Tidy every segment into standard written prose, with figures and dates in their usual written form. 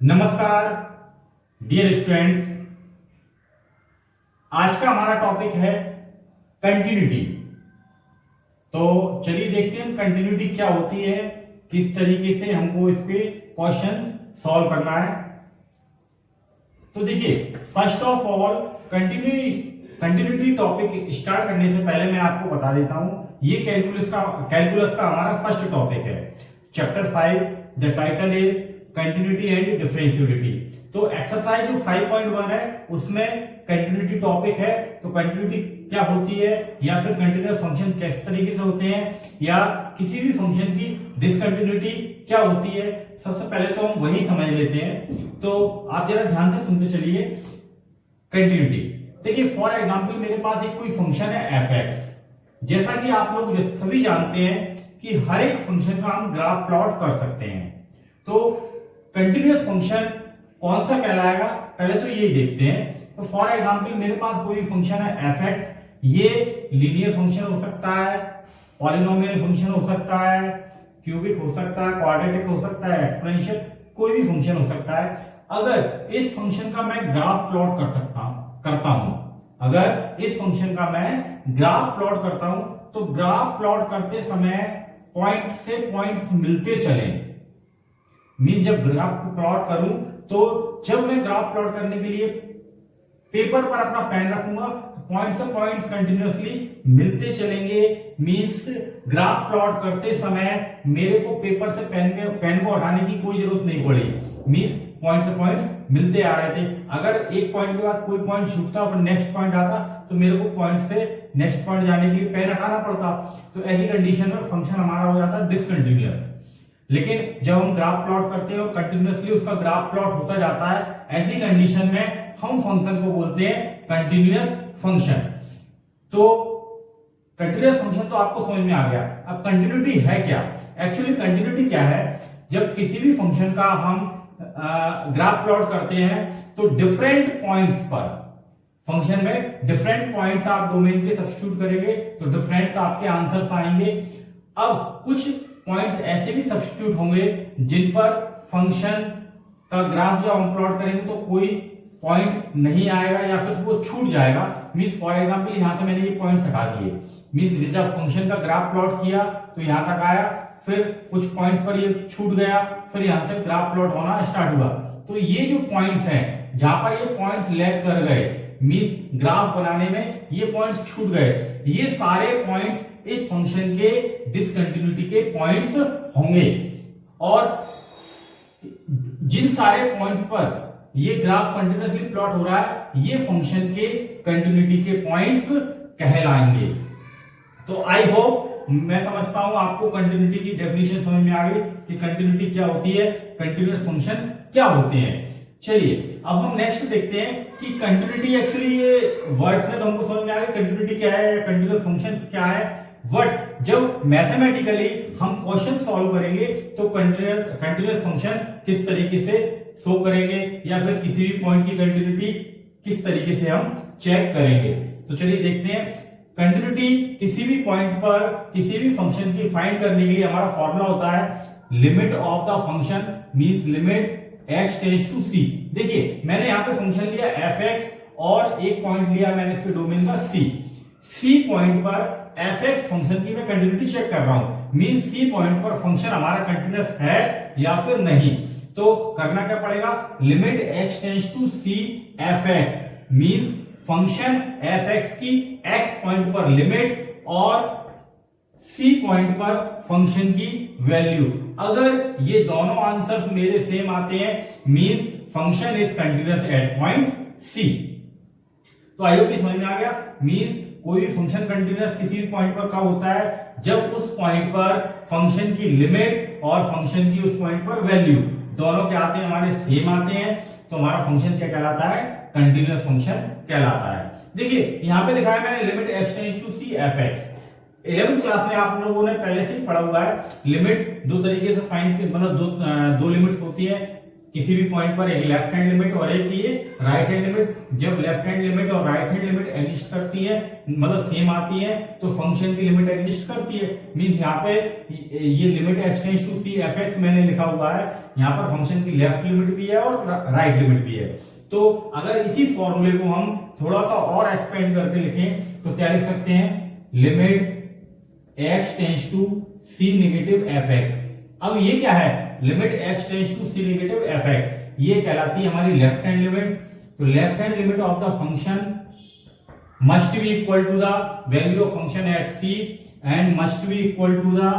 नमस्कार dear students, आज का हमारा टॉपिक है कंटिन्यूटी। तो चलिए देखते हैं कंटिन्यूटी क्या होती है, किस तरीके से हमको इस पे क्वेश्चन सॉल्व करना है। तो देखिए, first of all continuity topic start करने से पहले मैं आपको बता देता हूं, ये कैलकुलस का हमारा फर्स्ट टॉपिक है, chapter 5। The title is continuity and differentiability. तो एक्सरसाइज जो 5.1 है उसमें कंटिन्यूटी टॉपिक है। तो कंटिन्यूटी क्या होती है, या फिर कंटिन्यूअस फंक्शन किस तरीके से होते हैं, या किसी भी फंक्शन की डिसकंटिन्यूटी क्या होती है, सबसे पहले तो हम वही समझ लेते हैं। तो आप जरा ध्यान से सुनते चलिए। कंटिन्यूटी देखिए, फॉर एग्जांपल मेरे पास एक कोई फंक्शन है f(x). जैसा कि आप लोग सभी जानते हैं कि हर एक फंक्शन का हम ग्राफ प्लॉट कर सकते हैं। तो कंटिन्यूअस फंक्शन कौन सा कहलाएगा, पहले तो यही देखते हैं। तो फॉर एग्जांपल मेरे पास कोई फंक्शन है f(x), ये लीनियर फंक्शन हो सकता है, पॉलिनोमियल फंक्शन हो सकता है, क्यूबिक हो सकता है, क्वाड्रेटिक हो सकता है, एक्सपोनेंशियल, कोई भी फंक्शन हो सकता है। अगर इस फंक्शन का मैं ग्राफ प्लॉट करता हूं, अगर इस फंक्शन का मैं ग्राफ प्लॉट करता हूं, तो ग्राफ प्लॉट करते समय पॉइंट से पॉइंट्स मिलते चले। मींस जब ग्राफ प्लॉट करूं, तो जब मैं ग्राफ प्लॉट करने के लिए पेपर पर अपना पेन रखूंगा, तो पॉइंट से पॉइंट्स कंटिन्यूअसली मिलते चलेंगे। मींस ग्राफ प्लॉट करते समय मेरे को पेपर से पेन को हटाने की कोई जरूरत नहीं पड़ी। मींस पॉइंट से पॉइंट्स मिलते आ रहे थे। अगर एक पॉइंट के बाद कोई पॉइंट छूटता और नेक्स्ट पॉइंट आता, तो मेरे को पॉइंट से नेक्स्ट पॉइंट जाने के लिए पेन हटाना पड़ता। तो ऐसी कंडीशन में फंक्शन हमारा हो जाता डिसकंटिन्यूअस। लेकिन जब हम ग्राफ प्लॉट करते हैं और कंटिन्यूअसली उसका ग्राफ प्लॉट होता जाता है, ऐसी कंडीशन में हम फंक्शन को बोलते हैं कंटिन्यूअस फंक्शन। तो कंटिन्यूअस फंक्शन तो आपको समझ में आ गया। अब कंटिन्यूटी है क्या? एक्चुअली कंटिन्यूटी क्या है, जब किसी भी फंक्शन का हम ग्राफ प्लॉट करते हैं, तो डिफरेंट पॉइंट्स पर फंक्शन में डिफरेंट पॉइंट्स आप डोमेन के सब्स्टिट्यूट करेंगे, तो डिफरेंट आपके आंसर्स आएंगे। अब कुछ पॉइंट्स ऐसे भी सब्स्टिट्यूट होंगे जिन पर फंक्शन का ग्राफ जब हम प्लॉट करेंगे तो कोई पॉइंट नहीं आएगा या फिर वो छूट जाएगा। मींस फॉर एग्जांपल यहां से मैंने ये पॉइंट्स हटा दिए, मींस जब फंक्शन का ग्राफ प्लॉट किया तो यहां तक आया, फिर कुछ पॉइंट्स पर ये छूट गया, फिर यहां से ग्राफ प्लॉट होना स्टार्ट हुआ। तो ये जो पॉइंट्स हैं जहां पर ये पॉइंट्स लैग कर गए, मींस ग्राफ बनाने में ये पॉइंट्स छूट गए, ये सारे पॉइंट्स इस फंक्शन के डिसकंटिन्यूटी के पॉइंट्स होंगे। और जिन सारे पॉइंट्स पर ये ग्राफ कंटिन्यूअसली प्लॉट हो रहा है, ये फंक्शन के कंटिन्यूटी के पॉइंट्स कहलाएंगे। तो आई होप मैं समझता हूं आपको कंटिन्यूटी की डेफिनेशन समझ में आ गई कि कंटिन्यूटी क्या होती है, कंटिन्यूअस फंक्शन क्या होते हैं। चलिए अब हम नेक्स्ट देखते हैं कि कंटिन्यूटी, एक्चुअली ये वर्ड्स में तो हमको समझ में आ गया कंटिन्यूटी क्या है, कंटिन्यूअस फंक्शन क्या है। बट जब मैथमेटिकली हम क्वेश्चन सॉल्व करेंगे तो कंटिन्यूअस फंक्शन किस तरीके से शो करेंगे, या फिर किसी भी पॉइंट की कंटिन्यूटी किस तरीके से हम चेक करेंगे। तो चलिए देखते हैं। कंटिन्यूटी किसी भी पॉइंट पर किसी भी फंक्शन की फाइंड करने के लिए हमारा फॉर्मूला होता है limit of the function, means limit x tends to c। देखिए मैंने यहाँ पे फंक्शन लिया f(x) और एक पॉइंट लिया मैंने इसके डोमेन का c पॉइंट पर f(x) फंक्शन की मैं कंटिन्यूटी चेक कर रहा हूं। मींस c पॉइंट पर फंक्शन हमारा कंटिन्यूअस है या फिर नहीं। तो करना क्या पड़ेगा, limit x tends to c f(x), means function f(x) की x पॉइंट पर लिमिट और c पॉइंट पर फंक्शन की वैल्यू। अगर ये दोनों आंसर्स मेरे सेम आते हैं, means function is continuous at point c। तो आई होप समझ में आ गया। मींस कोई भी फंक्शन कंटिन्यूअस किसी भी पॉइंट पर कब होता है, जब उस पॉइंट पर फंक्शन की लिमिट और फंक्शन की उस पॉइंट पर वैल्यू दोनों क्या आते हैं, हमारे सेम आते हैं। तो हमारा फंक्शन क्या कहलाता है, कंटिन्यूअस फंक्शन कहलाता है। देखिए यहां पे लिखा है मैंने limit x tends to c f(x). 11th class में आप लोगों ने पहले से ही पढ़ा हुआ है। लिमिट दो तरीके से फाइंड, मतलब दो लिमिट्स होती है किसी भी पॉइंट पर, एक लेफ्ट हैंड लिमिट और एक ये राइट हैंड लिमिट। जब लेफ्ट हैंड लिमिट और राइट हैंड लिमिट एग्जिस्ट करती है, मतलब सेम आती है, तो फंक्शन की लिमिट एग्जिस्ट करती है। मींस यहाँ पे ये limit x tends to c f(x) मैंने लिखा हुआ है, यहाँ पर फंक्शन की लेफ्ट लिमिट भी है और राइट लिमिट भी है। तो अगर इसी फॉर्मूले को हम थोड़ा सा और एक्सपेंड करके लिखें तो क्या लिख सकते हैं, limit x tends to c negative fx। अब ये क्या है, limit x tends to c negative fx, ये कहलाती है हमारी लेफ्ट हैंड लिमिट। तो left hand limit of the function must be equal to the value of function at c and must be equal to the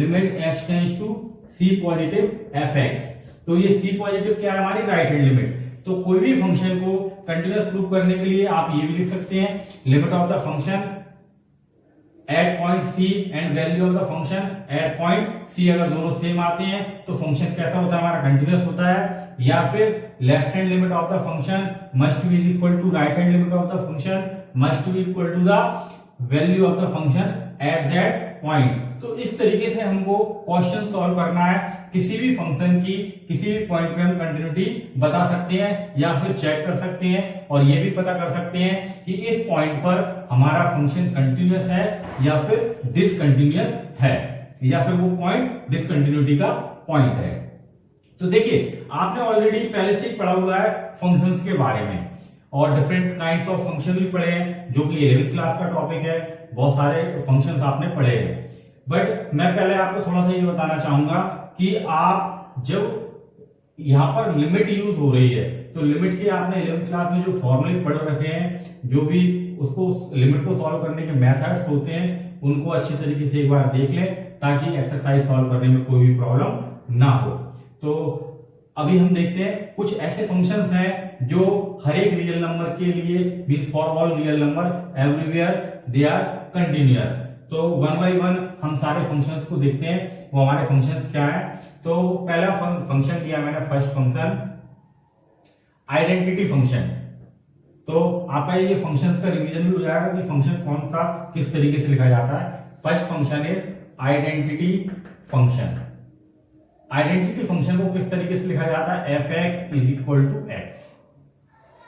limit x tends to c positive fx। तो ये c positive क्या है, हमारी right hand limit. तो कोई भी function को continuous prove करने के लिए आप ये भी लिख सकते हैं, limit of the function at point c and value of the function at point c, अगर दोनों सेम आते हैं तो फंक्शन कैसा होता है, हमारा कंटिन्यूअस होता है। या फिर left hand limit of the function must be equal to right hand limit of the function must be equal to the value of the function at that point। तो इस तरीके से हमको क्वेश्चन सॉल्व करना है। किसी भी फंक्शन की किसी भी पॉइंट पे हम कंटिन्यूटी बता सकते हैं या फिर चेक कर सकते हैं, और ये भी पता कर सकते हैं कि इस पॉइंट पर हमारा फंक्शन कंटिन्यूअस है या फिर डिसकंटिन्यूअस है, या फिर वो पॉइंट डिसकंटिन्यूटी का पॉइंट है। तो देखिए, आपने ऑलरेडी पहले से ही पढ़ा हुआ है फंक्शंस के बारे में, और डिफरेंट काइंड्स ऑफ फंक्शन भी पढ़े हैं, जो कि 11वीं क्लास का टॉपिक है। बहुत सारे फंक्शंस आपने पढ़े हैं। बट मैं पहले आपको थोड़ा सा ये बताना चाहूंगा कि आप जब यहाँ पर लिमिट यूज हो रही है तो लिमिट के आपने 11वीं क्लास में जो फॉर्मूले पढ़ रखे हैं, जो भी उसको लिमिट को सॉल्व करने के मेथड्स होते हैं, उनको अच्छी तरीके से एक बार देख लें ताकि एक्सरसाइज सॉल्व करने में कोई भी प्रॉब्लम ना हो। तो अभी हम देखते हैं कुछ ऐसे फंक्शंस हैं जो हर एक रियल नंबर के लिए, means for all real number everywhere they are continuous. तो वन बाय वन हम सारे फंक्शंस को देखते हैं, वो हमारे फंक्शंस क्या है। तो पहला फंक्शन लिया मैंने, फर्स्ट फंक्शन आइडेंटिटी फंक्शन। तो आपका ये फंक्शंस का रिवीजन भी हो जाएगा कि फंक्शन कौन सा किस तरीके से लिखा जाता है। फर्स्ट फंक्शन है आइडेंटिटी फंक्शन। आइडेंटिटी फंक्शन को किस तरीके से लिखा जाता है, fx is equal to x।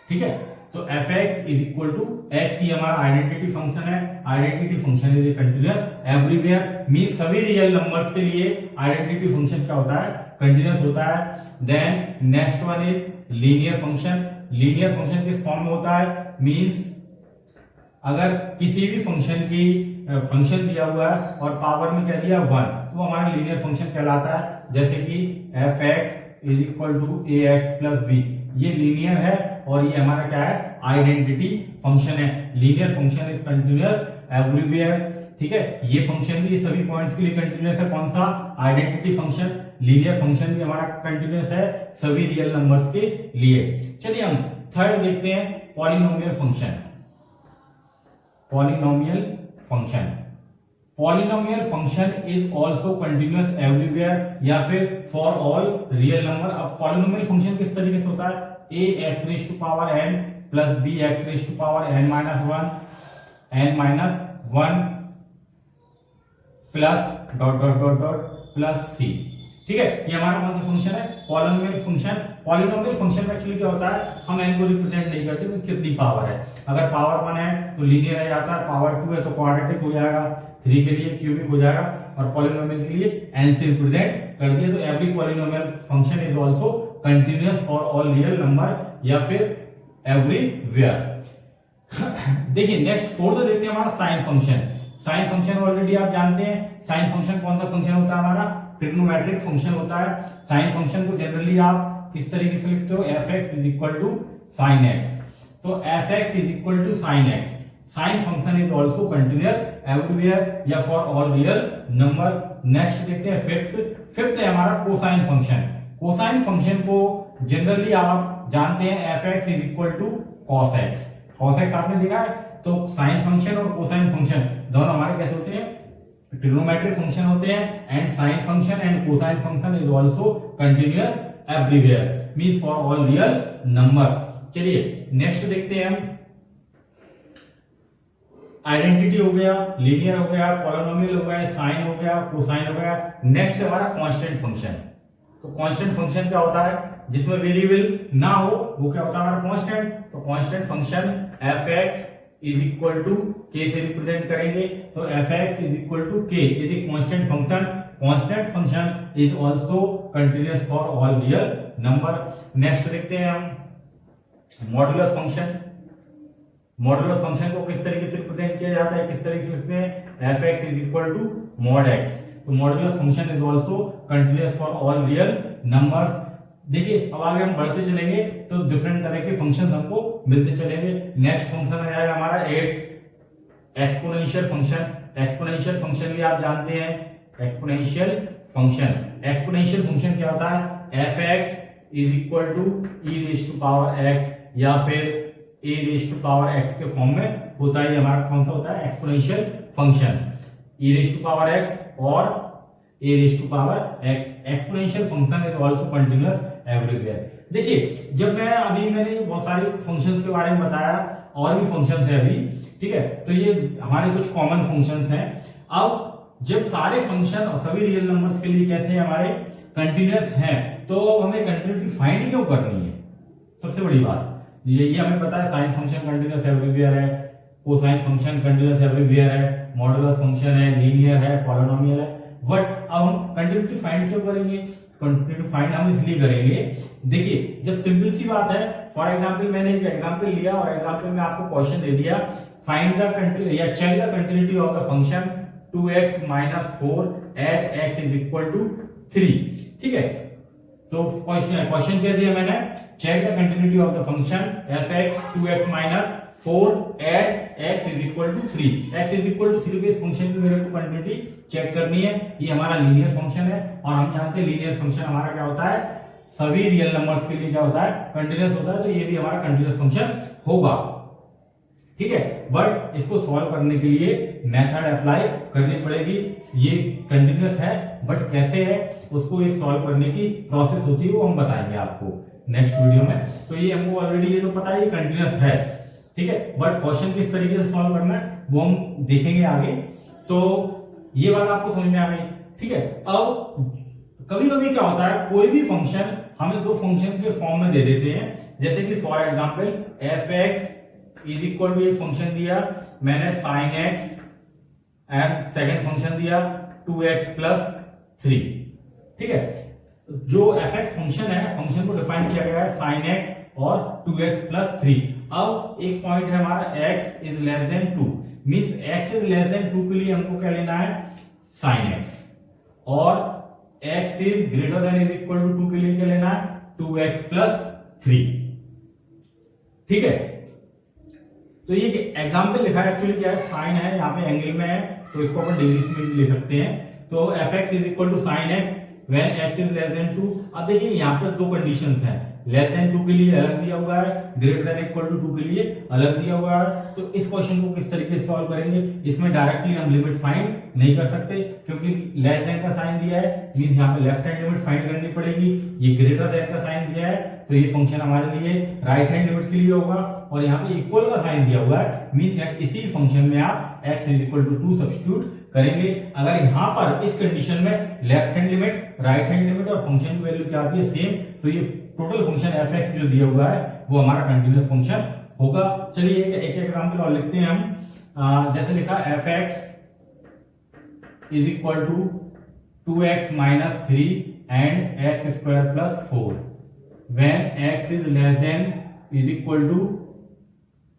ठीक है, तो fx is equal to x, ये हमारा आइडेंटिटी फंक्शन है। Identity function is continuous everywhere, means सभी रियल नंबर्स के लिए आइडेंटिटी फंक्शन क्या होता है, कंटिन्यूअस होता है। Then next one is linear function. Linear function किस फॉर्म में होता है, मींस अगर किसी भी फंक्शन की फंक्शन दिया हुआ है और पावर में क्या दिया 1, तो हमारा लीनियर फंक्शन कहलाता है। जैसे कि fx is equal to ax plus b, ये लीनियर है और ये हमारा क्या है, आइडेंटिटी फंक्शन है। Linear function is continuous everywhere. ठीक है, ये फंक्शन भी सभी पॉइंट्स के लिए कंटिन्यूअस है। कौन सा, आइडेंटिटी फंक्शन। लीनियर फंक्शन भी हमारा कंटिन्यूअस है सभी रियल नंबर्स के लिए। चलिए हम थर्ड देखते हैं, polynomial function. Polynomial function, polynomial function is also continuous everywhere या फिर फॉर ऑल रियल नंबर। अब पॉलिनोमियल फंक्शन किस तरीके से होता है, ax raise to power n plus bx raise to power n minus 1 plus dot dot dot dot plus c। ठीक है, ये हमारा कौन सा फंक्शन है, पॉलिनोमियल फंक्शन। पॉलिनोमियल फंक्शन में एक्चुअली क्या होता है, हम n को रिप्रेजेंट नहीं करते कि कितनी पावर है। अगर पावर 1 है तो लीनियर आ जाता है, पावर 2 है तो क्वाड्रेटिक हो जाएगा, 3 के लिए क्यूबिक हो जाएगा, और पॉलिनोमियल के लिए n से रिप्रेजेंट कर दिया। तो every polynomial function is also continuous for all real number या फिर एवरीवेयर। देखिए नेक्स्ट फोर्थ देखते हैं हमारा sine function. Sine function already आप जानते हैं, साइन फंक्शन कौन सा फंक्शन होता है, हमारा ट्रिग्नोमेट्रिक फंक्शन होता है। साइन फंक्शन को जनरली आप किस तरीके से लिखते हो, fx is equal to sine x। तो fx is equal to sine x। Sine function is also continuous everywhere या for all real number. Next देखते हैं फिफ्थ है हमारा कोसाइन फंक्शन। कोसाइन फंक्शन को जनरली आप जानते हैं fx is equal to cos x। cos x आपने देखा है। तो साइन फंक्शन और कोसाइन फंक्शन दोनों हमारे कैसे होते हैं, ट्रिग्नोमेट्रिक फंक्शन होते हैं। And sine function and cosine function is also continuous everywhere, means for all real number. चलिए नेक्स्ट देखते हैं हम, आइडेंटिटी हो गया, लीनियर हो गया, पॉलिनोमियल हो गया, साइन हो गया, कोसाइन हो गया। नेक्स्ट हमारा कांस्टेंट फंक्शन। तो कांस्टेंट फंक्शन क्या होता है, जिसमें वेरिएबल ना हो वो क्या होता है हमारा कांस्टेंट। तो constant function fx is equal to k से रिप्रेजेंट करेंगे। तो fx is equal to k is a constant function. Constant function is also continuous for all real number. Next देखते हैं हम मॉडुलस फंक्शन। मॉडुलस फंक्शन को किस तरीके से रिप्रेजेंट किया जाता है, किस तरीके से लिखते हैं, fx is equal to mod x। तो modulus function is also continuous for all real numbers. देखिए अब आगे हम बढ़ते चलेंगे तो डिफरेंट तरह के फंक्शन हमको मिलते चलेंगे। नेक्स्ट फंक्शन आ जाएगा हमारा एक्सपोनेंशियल फंक्शन। एक्सपोनेंशियल फंक्शन भी आप जानते हैं, एक्सपोनेंशियल फंक्शन। एक्सपोनेंशियल फंक्शन क्या होता है, fx is equal to e raise to power x या फिर a raise to power x के फॉर्म में होता है। हमारा कौन सा होता है, exponential function, e raise to power x और a raise to power x। Exponential function is also continuous everywhere. देखिए जब मैंने बहुत सारे फंक्शंस के बारे में बताया, और भी फंक्शंस है अभी, ठीक है, तो ये हमारे कुछ कॉमन फंक्शंस हैं। अब जब सारे फंक्शन और सभी रियल नंबर्स के लिए कैसे हमारे कंटीन्यूअस हैं, तो हमें कंटिन्यूटी फाइंड क्यों करनी है, सबसे बड़ी बात ये हमें पता है, साइन फंक्शन कंटीन्यूअस एवरीवेयर है, कोसाइन फंक्शन कंटीन्यूअस एवरीवेयर है, मॉडुलस फंक्शन है, लीनियर है, पॉलिनोमियल है। बट अब हम कंटिन्यूटी फाइंड क्यों करेंगे, कंटिन्यूटी फाइंड हम इसलिए करेंगे, देखिए जब सिंपल सी बात है, फॉर एग्जांपल मैंने एक एग्जांपल लिया और एग्जांपल में आपको क्वेश्चन दे दिया, फाइंड द या check the continuity of the function 2x - 4 at x is equal to 3। ठीक है, तो क्वेश्चन क्या दिया मैंने, check the continuity of the function fx 2x - 4 at x is equal to 3। x is equal to 3 पे इस function की मेरे को कंटिन्यूटी चेक करनी है। ये हमारा लीनियर फंक्शन है और हम जानते हैं लीनियर फंक्शन हमारा क्या होता है, सभी रियल नंबर्स के लिए क्या होता है, कंटीन्यूअस होता है। तो ये भी हमारा कंटीन्यूअस फंक्शन होगा, ठीक है। बट इसको सॉल्व करने के लिए मेथड अप्लाई करनी पड़ेगी। ये कंटीन्यूअस है बट कैसे है, उसको एक सॉल्व करने की प्रोसेस होती है, वो हम बताएंगे आपको नेक्स्ट वीडियो में। तो ये हमको ऑलरेडी ये तो पता है, ये कंटीन्यूअस है, ठीक है, बट क्वेश्चन किस तरीके से सॉल्व करना है वो हम देखेंगे आगे। तो ये बात आपको समझ में आ गई, ठीक है। अब कभी कभी क्या होता है, कोई भी फंक्शन हमें दो फंक्शन के फॉर्म में दे देते हैं, जैसे कि for example fx is equal to एक फंक्शन दिया मैंने sin x and second function दिया 2x + 3, ठीक है। जो fx फंक्शन है, फंक्शन को डिफाइन किया गया है sin x और 2x + 3। अब एक पॉइंट है हमारा x is less than 2, means x is less than 2 के लिए हमको क्या लेना है, sin x, और x is greater than is equal to 2 के लिए क्या लेना है, 2x + 3, ठीक है। तो ये एग्जांपल लिखा है, एक्चुअली क्या है, साइन है, यहाँ पे एंगल में है, तो इसको अपन डिग्री में ले सकते हैं। तो fx is equal to sin x when x is less than 2। अब देखिए यहाँ पे दो कंडीशंस हैं, लेस देन 2 के लिए अलग दिया हुआ है, ग्रेटर देन इक्वल टू 2 के लिए अलग दिया हुआ है। तो इस क्वेश्चन को किस तरीके से सॉल्व करेंगे, इसमें डायरेक्टली हम लिमिट फाइंड नहीं कर सकते, क्योंकि लेस देन का साइन दिया है, मींस यहाँ पे लेफ्ट हैंड लिमिट फाइंड करनी पड़ेगी। ये ग्रेटर देन का साइन दिया है, तो ये फंक्शन हमारे लिए राइट हैंड लिमिट के लिए होगा, और यहाँ पे इक्वल का साइन दिया हुआ है, मींस इसी फंक्शन में आप x is equal to 2 substitute करेंगे। अगर यहाँ पर इस कंडीशन में left hand limit, right hand limit और फंक्शन की वैल्यू क्या आती है, सेम, तो ये टोटल फंक्शन fx जो दिया हुआ है वो हमारा कंटीन्यूअस फंक्शन होगा। चलिए एक एग्जांपल और लिखते हैं हम, जैसे लिखा fx is equal to 2x - 3 and x² + 4 when x is less than is equal to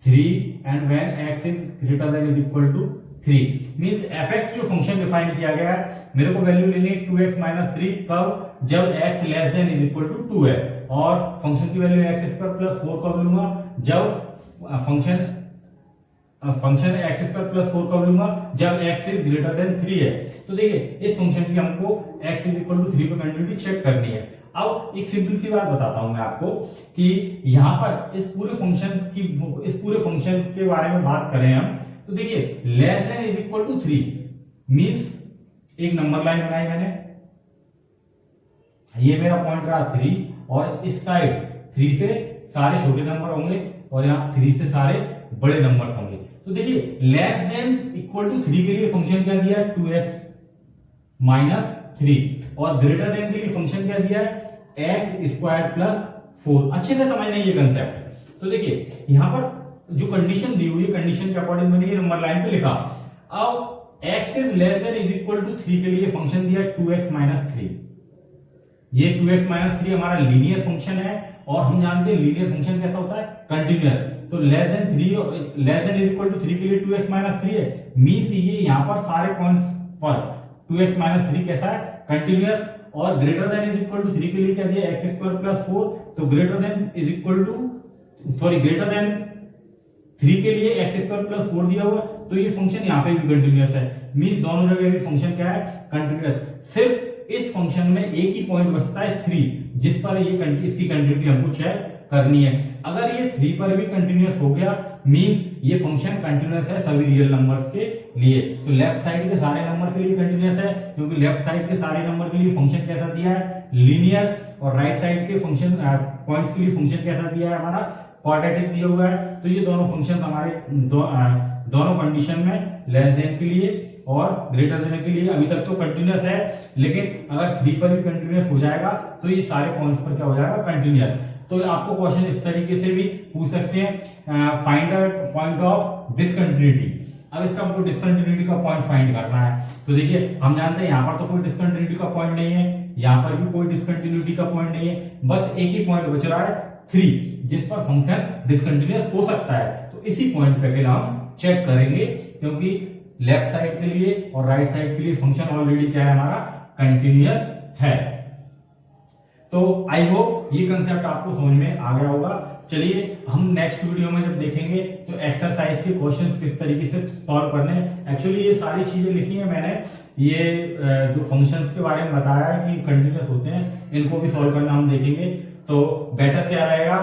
3 and when x is greater than is equal to 3, means fx जो फंक्शन डिफाइन किया गया है, मेरे को वैल्यू लेनी है 2x - 3 कब, जब x less than is equal to 2 है, और फंक्शन की वैल्यू x² + 4 कब लूंगा, जब फंक्शन x² + 4 कब लूंगा, जब x इज ग्रेटर देन 3 है। तो देखिए इस फंक्शन की हमको x इज इक्वल टू 3 पे कंटिन्यूटी चेक करनी है। अब एक सिंपल सी बात बताता हूं मैं आपको कि यहाँ पर इस पूरे फंक्शन के बारे में बात करें हम, तो देखिए less than is equal to 3 means एक नंबर लाइन बनाई मैंने, ये मेरा पॉइंट रहा 3, और इस साइड 3 से सारे छोटे नंबर होंगे और यहाँ 3 से सारे बड़े नंबर होंगे। तो देखिए लेस देन इक्वल टू 3 के लिए फंक्शन क्या दिया है, 2x - 3, और ग्रेटर देन के लिए फंक्शन क्या दिया है, x² + 4। अच्छे से समझना ये कंसेप्ट। तो देखिए यहाँ पर जो कंडीशन दी हुई है, कंडीशन के अकॉर्डिंग मैंने ये नंबर लाइन पे लिखा। अब x is less than is equal to 3 के लिए फंक्शन दिया 2x - 3, ये 2x माइनस 3 हमारा लीनियर फंक्शन है और हम जानते हैं लीनियर फंक्शन कैसा होता है, कंटिन्यूअस। तो less than 3 less than is equal to 3 के लिए 2x माइनस 3 है, मींस ये यहाँ पर सारे पॉइंट्स पर 2x माइनस 3 कैसा है, कंटिन्यूअस। और greater than is equal to 3 के लिए क्या दिया, x स्क्वायर प्लस 4, तो greater than is equal to greater than 3 के लिए x स्क्वायर प्लस 4 दिया हुआ, तो ये फंक्शन यहाँ पे भी कंटिन्यूअस है, मींस दोनों जगह भी फंक्शन क्या है, कंटिन्यूअस। सिर्फ इस फंक्शन में एक ही पॉइंट बचता है 3, जिस पर ये इसकी कंटिन्यूटी हमको चेक करनी है। अगर ये 3 पर भी कंटिन्यूअस हो गया, मींस ये फंक्शन कंटिन्यूअस है सभी रियल नंबर्स के लिए। तो लेफ्ट साइड के सारे नंबर के लिए कंटिन्यूअस है, क्योंकि लेफ्ट साइड के सारे नंबर के लिए फंक्शन कैसा दिया है, लीनियर, और राइट साइड के फंक्शन पॉइंट्स के लिए फंक्शन कैसा दिया है, हमारा क्वाड्रेटिक दिया हुआ है। तो ये दोनों फंक्शन हमारे दोनों कंडीशन में लेस देन के लिए और ग्रेटर देन के लिए अभी तक तो कंटिन्यूअस है, लेकिन अगर 3 पर भी कंटिन्यूअस हो जाएगा तो ये सारे पॉइंट्स पर क्या हो जाएगा, कंटिन्यूअस। तो आपको क्वेश्चन इस तरीके से भी पूछ सकते हैं, find the point of discontinuity. अब इसका हमको डिसकंटिन्यूटी का पॉइंट फाइंड करना है। तो देखिए हम जानते हैं यहाँ पर तो कोई डिसकंटिन्यूटी का पॉइंट नहीं है, यहाँ पर भी कोई डिसकंटिन्यूटी का पॉइंट नहीं है, बस एक ही पॉइंट बच रहा है 3, जिस पर फंक्शन डिसकंटिन्यूअस हो सकता है। तो इसी पॉइंट पे के हम चेक करेंगे, क्योंकि लेफ्ट साइड के लिए और राइट साइड के लिए फंक्शन ऑलरेडी क्या है, हमारा कंटिन्यूअस है। तो आई होप ये कंसेप्ट आपको समझ में आ गया होगा। चलिए हम नेक्स्ट वीडियो में जब देखेंगे तो एक्सरसाइज के क्वेश्चंस किस तरीके से सॉल्व करने हैं। एक्चुअली ये सारी चीजें लिखी हैं मैंने, ये जो फंक्शंस के बारे में बताया है कि कंटिन्यूअस होते हैं, इनको भी सॉल्व करना हम देखेंगे। तो बेटर क्या रहेगा,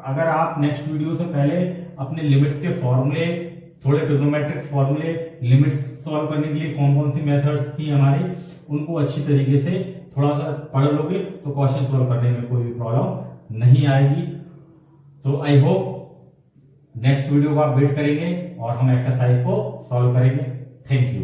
अगर आप नेक्स्ट वीडियो से पहले अपने लिमिट्स के फॉर्मूले, थोड़े ट्रिग्नोमेट्रिक फॉर्मूले, लिमिट्स सॉल्व करने के लिए कौन कौन सी मेथड्स थी हमारी, उनको अच्छी तरीके से थोड़ा सा पढ़ लोगे तो क्वेश्चन सॉल्व करने में कोई भी प्रॉब्लम नहीं आएगी। तो आई होप नेक्स्ट वीडियो को आप वेट करेंगे और हम एक्सरसाइज को सॉल्व करेंगे। Thank you.